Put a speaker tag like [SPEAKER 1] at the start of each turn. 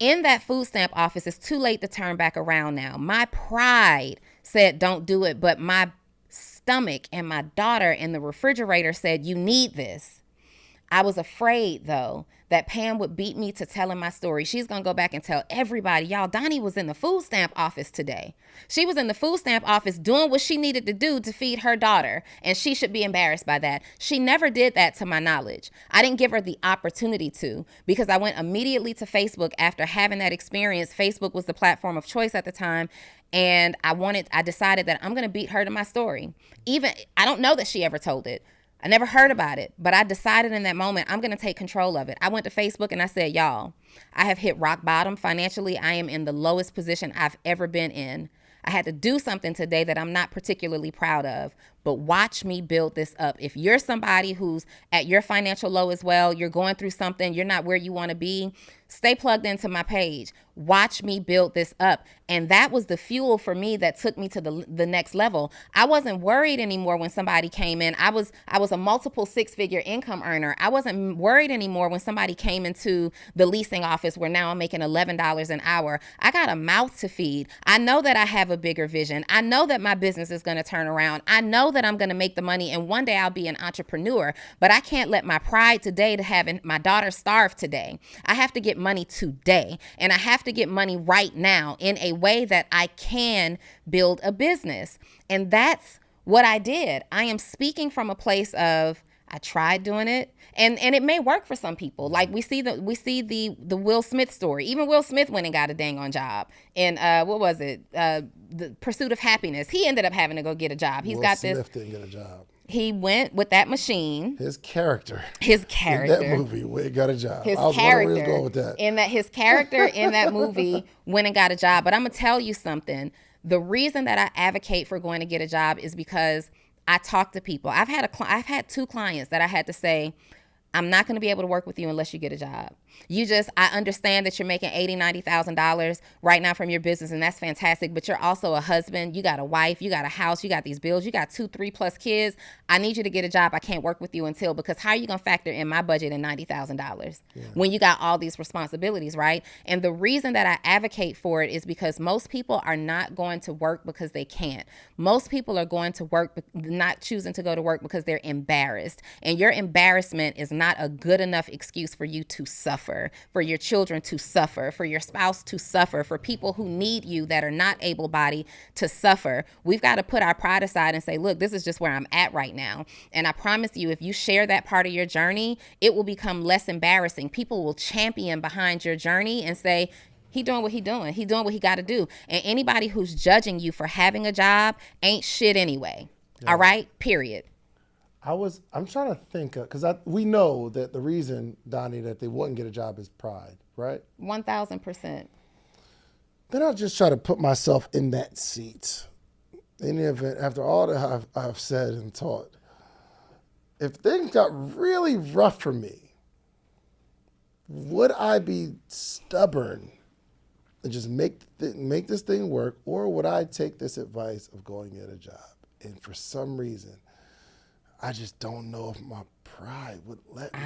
[SPEAKER 1] In that food stamp office, it's too late to turn back around now. My pride said don't do it, but my stomach and my daughter in the refrigerator said you need this. I was afraid, though, that Pam would beat me to telling my story. She's going to go back and tell everybody, y'all, Donnie was in the food stamp office today. She was in the food stamp office doing what she needed to do to feed her daughter, and she should be embarrassed by that. She never did that, to my knowledge. I didn't give her the opportunity to, because I went immediately to Facebook after having that experience. Facebook was the platform of choice at the time. And I decided that I'm going to beat her to my story. Even, I don't know that she ever told it. I never heard about it, but I decided in that moment, I'm going to take control of it. I went to Facebook and I said, y'all, I have hit rock bottom financially. I am in the lowest position I've ever been in. I had to do something today that I'm not particularly proud of, but watch me build this up. If you're somebody who's at your financial low as well, you're going through something, you're not where you want to be, stay plugged into my page. Watch me build this up. And that was the fuel for me that took me to the next level. I wasn't worried anymore when somebody came in. I was a multiple six-figure income earner. I wasn't worried anymore when somebody came into the leasing office where now I'm making $11 an hour. I got a mouth to feed. I know that I have a bigger vision. I know that my business is going to turn around. I know that I'm going to make the money and one day I'll be an entrepreneur, but I can't let my pride today to having my daughter starve today. I have to get money today, and I have to get money right now in a way that I can build a business. And that's what I did. I am speaking from a place of, I tried doing it, and it may work for some people. Like we see the Will Smith story. Even Will Smith went and got a dang on job. And what was it? The Pursuit of Happiness. He ended up having to go get a job. Will Smith didn't get a job. He went with that machine. His character in that movie went and got a job. I was wondering where he was going with that. His character in that movie went and got a job. But I'm gonna tell you something. The reason that I advocate for going to get a job is because I talk to people. I've had 2 clients that I had to say, I'm not going to be able to work with you unless you get a job. I understand that you're making $80,000, $90,000 right now from your business, and that's fantastic, but you're also a husband, you got a wife, you got a house, you got these bills, you got 2, 3+ kids. I need you to get a job. I can't work with you until, because how are you going to factor in my budget in $90,000 when you got all these responsibilities, right? And the reason that I advocate for it is because most people are not going to work because they can't. Most people are going to work, not choosing to go to work because they're embarrassed. And your embarrassment is not a good enough excuse for you to suffer, for your children to suffer, for your spouse to suffer, for people who need you that are not able-bodied to suffer. We've got to put our pride aside and say, look, this is just where I'm at right now. And I promise you, if you share that part of your journey, it will become less embarrassing. People will champion behind your journey and say, he doing what he doing. He doing what he got to do. And anybody who's judging you for having a job ain't shit anyway. Yeah. All right? Period.
[SPEAKER 2] I'm trying to think, because we know that the reason, Donnie, that they wouldn't get a job is pride, right?
[SPEAKER 1] 1,000%.
[SPEAKER 2] Then I'll just try to put myself in that seat. In the event, after all that I've said and taught, if things got really rough for me, would I be stubborn and just make this thing work, or would I take this advice of going get a job? And for some reason, I just don't know if my pride would let me.